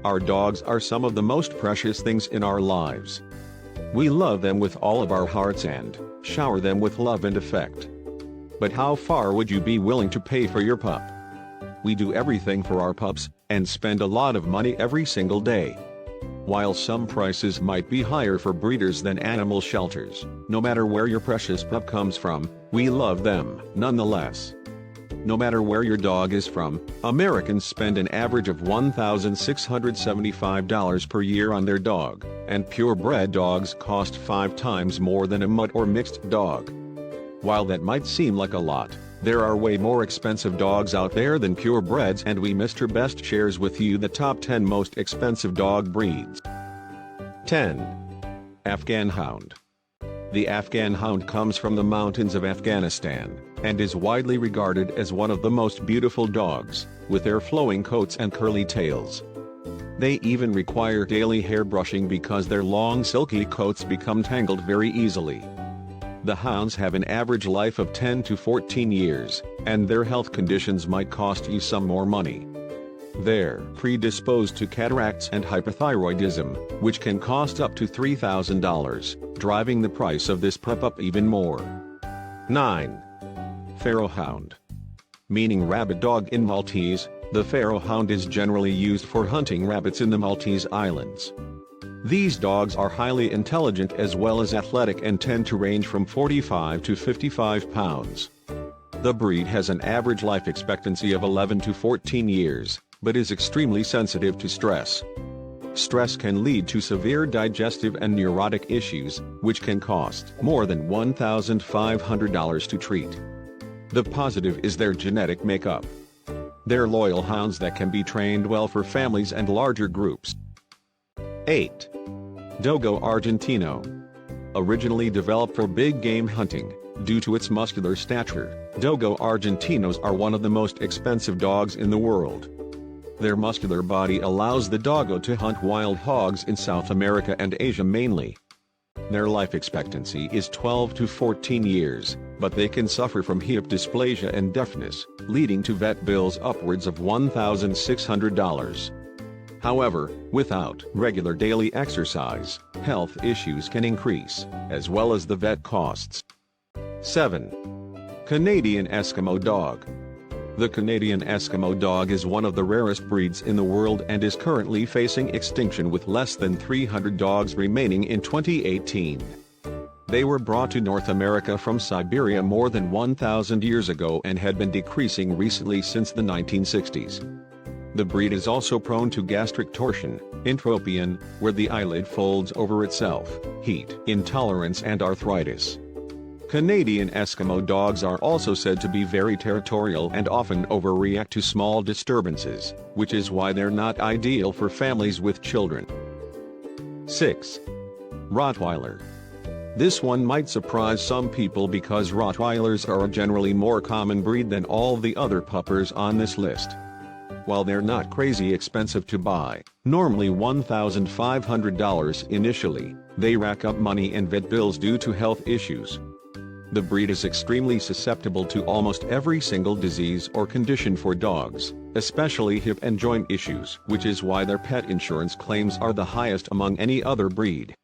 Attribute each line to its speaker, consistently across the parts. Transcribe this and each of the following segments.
Speaker 1: Our dogs are some of the most precious things in our lives. We love them with all of our hearts and shower them with love and affect. But how far would you be willing to pay for your pup? We do everything for our pups, and spend a lot of money every single day. While some prices might be higher for breeders than animal shelters, no matter where your precious pup comes from, we love them nonetheless. No matter where your dog is from, Americans spend an average of $1,675 per year on their dog, and purebred dogs cost 5 times more than a mutt or mixed dog. While that might seem like a lot, there are way more expensive dogs out there than purebreds, and we Mr. Best shares with you the top 10 most expensive dog breeds. 10. Afghan Hound. The Afghan Hound comes from the mountains of Afghanistan, and is widely regarded as one of the most beautiful dogs, with their flowing coats and curly tails. They even require daily hair brushing because their long silky coats become tangled very easily. The hounds have an average life of 10 to 14 years, and their health conditions might cost you some more money. They're predisposed to cataracts and hypothyroidism, which can cost up to $3,000, driving the price of this pup up even more. 9. Pharaoh Hound. Meaning rabbit dog in Maltese, the Pharaoh Hound is generally used for hunting rabbits in the Maltese Islands. These dogs are highly intelligent as well as athletic and tend to range from 45 to 55 pounds. The breed has an average life expectancy of 11 to 14 years, but is extremely sensitive to stress. Stress can lead to severe digestive and neurotic issues, which can cost more than $1,500 to treat. The positive is their genetic makeup. They're loyal hounds that can be trained well for families and larger groups. 8. Dogo Argentino. Originally developed for big game hunting, due to its muscular stature, Dogo Argentinos are one of the most expensive dogs in the world. Their muscular body allows the doggo to hunt wild hogs in South America and Asia mainly. Their life expectancy is 12 to 14 years, but they can suffer from hip dysplasia and deafness, leading to vet bills upwards of $1,600. However, without regular daily exercise, health issues can increase, as well as the vet costs. 7. Canadian Eskimo Dog. The Canadian Eskimo Dog is one of the rarest breeds in the world and is currently facing extinction, with less than 300 dogs remaining in 2018. They were brought to North America from Siberia more than 1,000 years ago and had been decreasing recently since the 1960s. The breed is also prone to gastric torsion, entropion, where the eyelid folds over itself, heat intolerance and arthritis. Canadian Eskimo dogs are also said to be very territorial and often overreact to small disturbances, which is why they're not ideal for families with children. 6. Rottweiler. This one might surprise some people because Rottweilers are a generally more common breed than all the other puppers on this list. While they're not crazy expensive to buy, normally $1,500 initially, they rack up money and vet bills due to health issues. The breed is extremely susceptible to almost every single disease or condition for dogs, especially hip and joint issues, which is why their pet insurance claims are the highest among any other breed.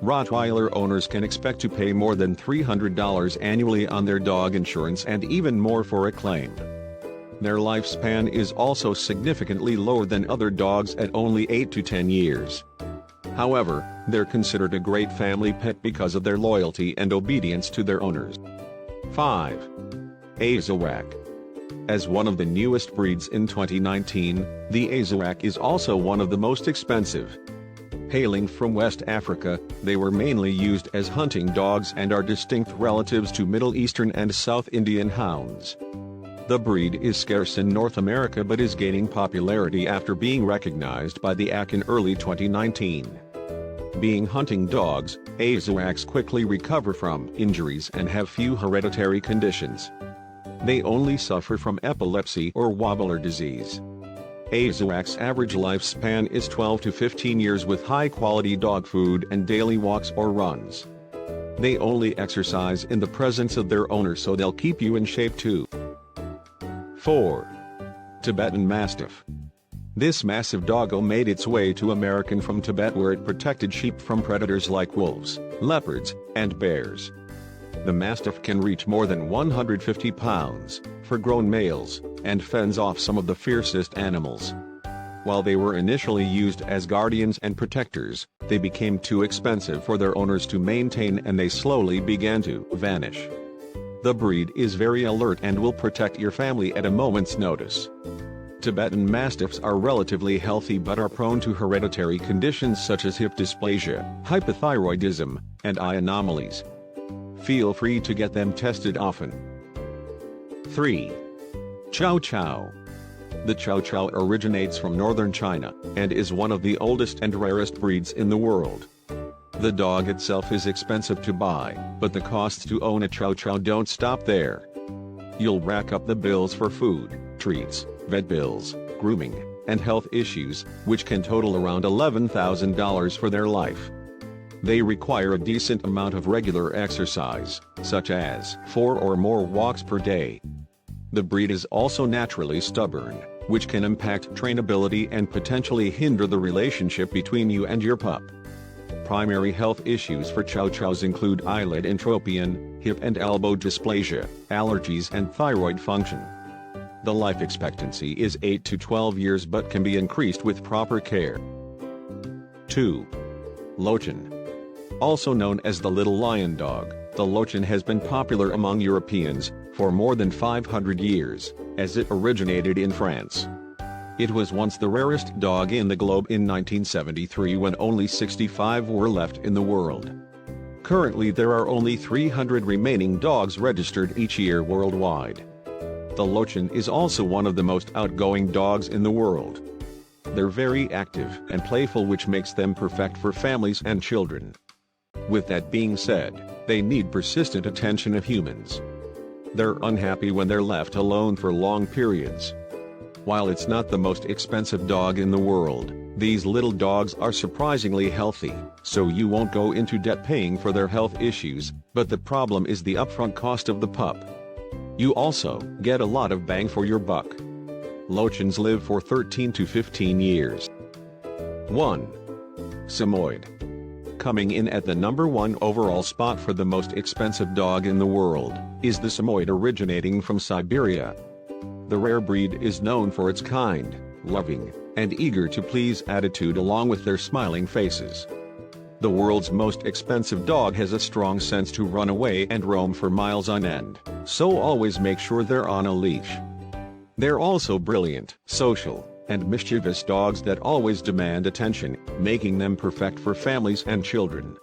Speaker 1: Rottweiler owners can expect to pay more than $300 annually on their dog insurance and even more for a claim. Their lifespan is also significantly lower than other dogs at only 8 to 10 years. However, they're considered a great family pet because of their loyalty and obedience to their owners. 5. Azorek. As one of the newest breeds in 2019, the Azorek is also one of the most expensive. Hailing from West Africa, they were mainly used as hunting dogs and are distinct relatives to Middle Eastern and South Indian hounds. The breed is scarce in North America but is gaining popularity after being recognized by the ACK in early 2019. Being hunting dogs, Azoreks quickly recover from injuries and have few hereditary conditions. They only suffer from epilepsy or wobbler disease. Azorek's average lifespan is 12 to 15 years with high-quality dog food and daily walks or runs. They only exercise in the presence of their owner, so they'll keep you in shape too. 4. Tibetan Mastiff. This massive doggo made its way to America from Tibet, where it protected sheep from predators like wolves, leopards, and bears. The Mastiff can reach more than 150 pounds for grown males, and fends off some of the fiercest animals. While they were initially used as guardians and protectors, they became too expensive for their owners to maintain, and they slowly began to vanish. The breed is very alert and will protect your family at a moment's notice. Tibetan Mastiffs are relatively healthy but are prone to hereditary conditions such as hip dysplasia, hypothyroidism, and eye anomalies. Feel free to get them tested often. 3. Chow Chow. The Chow Chow originates from northern China, and is one of the oldest and rarest breeds in the world. The dog itself is expensive to buy, but the costs to own a Chow Chow don't stop there. You'll rack up the bills for food, treats, vet bills, grooming, and health issues, which can total around $11,000 for their life. They require a decent amount of regular exercise, such as 4 or more walks per day. The breed is also naturally stubborn, which can impact trainability and potentially hinder the relationship between you and your pup. Primary health issues for Chow Chows include eyelid entropion, hip and elbow dysplasia, allergies, and thyroid function. The life expectancy is 8 to 12 years but can be increased with proper care. 2. Lochen. Also known as the little lion dog, the Lochen has been popular among Europeans for more than 500 years, as it originated in France. It was once the rarest dog in the globe in 1973, when only 65 were left in the world. Currently there are only 300 remaining dogs registered each year worldwide. The Lochen is also one of the most outgoing dogs in the world. They're very active and playful, which makes them perfect for families and children. With that being said, they need persistent attention of humans. They're unhappy when they're left alone for long periods. While it's not the most expensive dog in the world, these little dogs are surprisingly healthy, so you won't go into debt paying for their health issues, but the problem is the upfront cost of the pup. You also get a lot of bang for your buck. Lochens live for 13 to 15 years. 1. Samoid. Coming in at the number 1 overall spot for the most expensive dog in the world, is the Samoid, originating from Siberia. The rare breed is known for its kind, loving, and eager-to-please attitude, along with their smiling faces. The world's most expensive dog has a strong sense to run away and roam for miles on end, so always make sure they're on a leash. They're also brilliant, social, and mischievous dogs that always demand attention, making them perfect for families and children.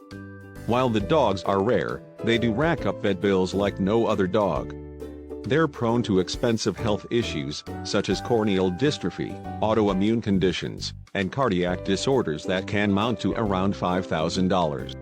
Speaker 1: While the dogs are rare, they do rack up vet bills like no other dog. They're prone to expensive health issues, such as corneal dystrophy, autoimmune conditions, and cardiac disorders that can mount to around $5,000.